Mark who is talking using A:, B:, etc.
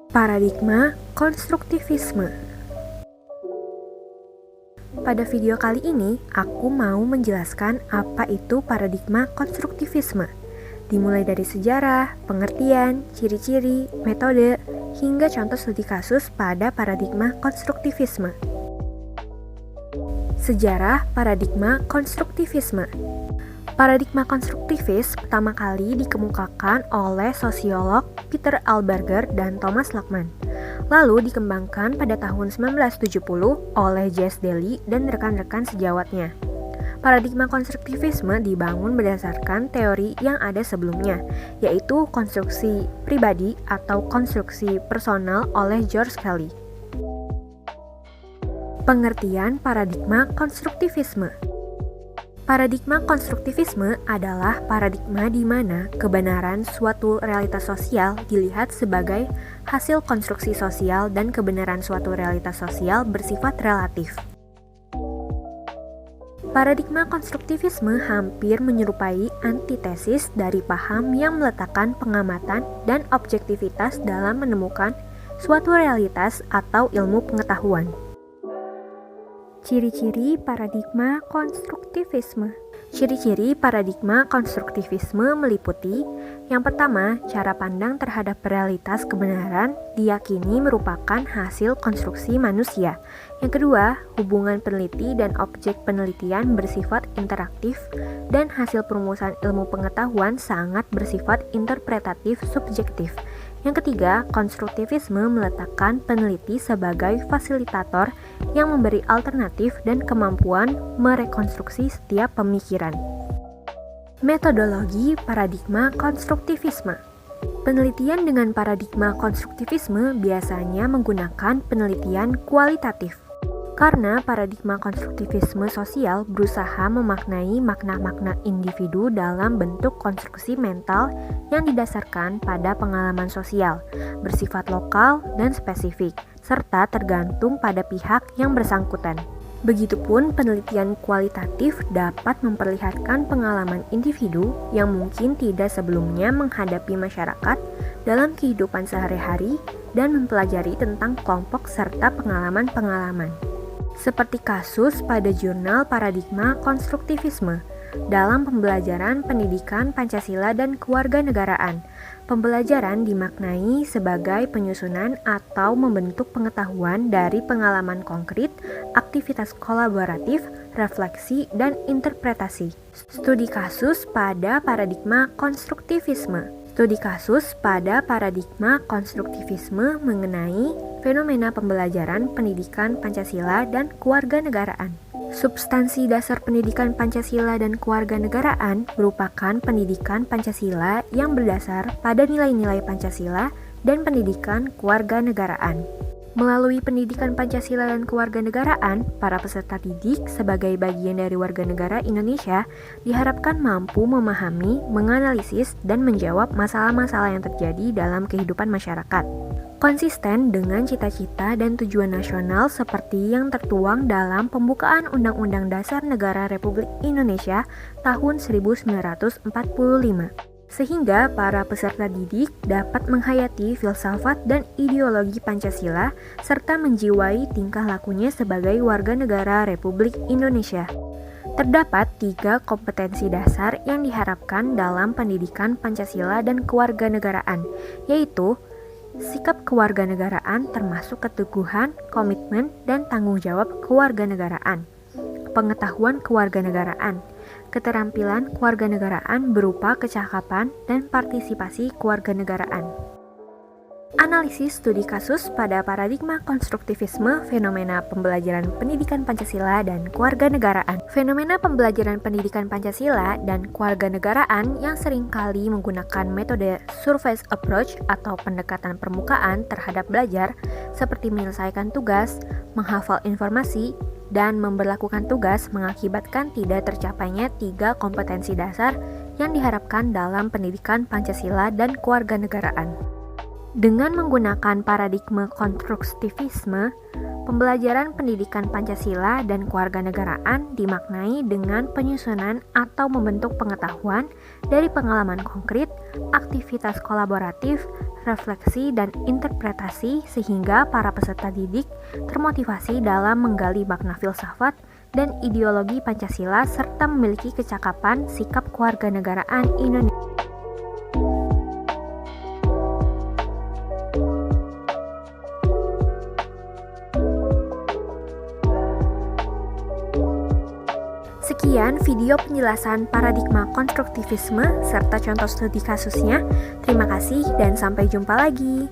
A: Paradigma konstruktivisme. Pada video kali ini, aku mau menjelaskan apa itu paradigma konstruktivisme. Dimulai dari sejarah, pengertian, ciri-ciri, metode, hingga contoh studi kasus pada paradigma konstruktivisme. Sejarah paradigma konstruktivisme. Paradigma konstruktivis pertama kali dikemukakan oleh sosiolog Peter Alberger dan Thomas Lackman. Lalu dikembangkan pada tahun 1970 oleh J.S. Daly dan rekan-rekan sejawatnya. Paradigma konstruktivisme dibangun berdasarkan teori yang ada sebelumnya, yaitu konstruksi pribadi atau konstruksi personal oleh George Kelly. Pengertian paradigma konstruktivisme. Paradigma konstruktivisme adalah paradigma di mana kebenaran suatu realitas sosial dilihat sebagai hasil konstruksi sosial dan kebenaran suatu realitas sosial bersifat relatif. Paradigma konstruktivisme hampir menyerupai antitesis dari paham yang meletakkan pengamatan dan objektivitas dalam menemukan suatu realitas atau ilmu pengetahuan. Ciri-ciri paradigma konstruktivisme. Ciri-ciri paradigma konstruktivisme meliputi: yang pertama, cara pandang terhadap realitas kebenaran diyakini merupakan hasil konstruksi manusia. Yang kedua, hubungan peneliti dan objek penelitian bersifat interaktif dan hasil perumusan ilmu pengetahuan sangat bersifat interpretatif subjektif. Yang ketiga, konstruktivisme meletakkan peneliti sebagai fasilitator yang memberi alternatif dan kemampuan merekonstruksi setiap pemikiran. Metodologi paradigma konstruktivisme. Penelitian dengan paradigma konstruktivisme biasanya menggunakan penelitian kualitatif. Karena paradigma konstruktivisme sosial berusaha memaknai makna-makna individu dalam bentuk konstruksi mental yang didasarkan pada pengalaman sosial, bersifat lokal dan spesifik, serta tergantung pada pihak yang bersangkutan. Begitupun penelitian kualitatif dapat memperlihatkan pengalaman individu yang mungkin tidak sebelumnya menghadapi masyarakat dalam kehidupan sehari-hari dan mempelajari tentang kelompok serta pengalaman-pengalaman. Seperti kasus pada jurnal Paradigma Konstruktivisme dalam pembelajaran pendidikan Pancasila dan kewarganegaraan. Pembelajaran dimaknai sebagai penyusunan atau membentuk pengetahuan dari pengalaman konkret, aktivitas kolaboratif, refleksi, dan interpretasi. Studi kasus pada paradigma konstruktivisme. Studi kasus pada paradigma konstruktivisme mengenai fenomena pembelajaran pendidikan Pancasila dan kewarganegaraan. Substansi dasar pendidikan Pancasila dan kewarganegaraan merupakan pendidikan Pancasila yang berdasar pada nilai-nilai Pancasila dan pendidikan kewarganegaraan. Melalui pendidikan Pancasila dan kewarganegaraan, para peserta didik sebagai bagian dari warga negara Indonesia diharapkan mampu memahami, menganalisis, dan menjawab masalah-masalah yang terjadi dalam kehidupan masyarakat. Konsisten dengan cita-cita dan tujuan nasional seperti yang tertuang dalam pembukaan Undang-Undang Dasar Negara Republik Indonesia tahun 1945. Sehingga para peserta didik dapat menghayati filsafat dan ideologi Pancasila serta menjiwai tingkah lakunya sebagai warga negara Republik Indonesia. Terdapat 3 kompetensi dasar yang diharapkan dalam pendidikan Pancasila dan kewarganegaraan, yaitu sikap kewarganegaraan termasuk keteguhan, komitmen, dan tanggung jawab kewarganegaraan, pengetahuan kewarganegaraan, keterampilan kewarganegaraan berupa kecakapan dan partisipasi kewarganegaraan. Analisis studi kasus pada paradigma konstruktivisme fenomena pembelajaran pendidikan Pancasila dan kewarganegaraan. Fenomena pembelajaran pendidikan Pancasila dan kewarganegaraan yang seringkali menggunakan metode surface approach atau pendekatan permukaan terhadap belajar seperti menyelesaikan tugas, menghafal informasi, dan memberlakukan tugas mengakibatkan tidak tercapainya 3 kompetensi dasar yang diharapkan dalam pendidikan Pancasila dan kewarganegaraan. Dengan menggunakan paradigma konstruktivisme, pembelajaran pendidikan Pancasila dan kewarganegaraan dimaknai dengan penyusunan atau membentuk pengetahuan dari pengalaman konkret, aktivitas kolaboratif, refleksi, dan interpretasi sehingga para peserta didik termotivasi dalam menggali makna filsafat dan ideologi Pancasila serta memiliki kecakapan sikap kewarganegaraan Indonesia. Sekian video penjelasan paradigma konstruktivisme serta contoh studi kasusnya. Terima kasih dan sampai jumpa lagi.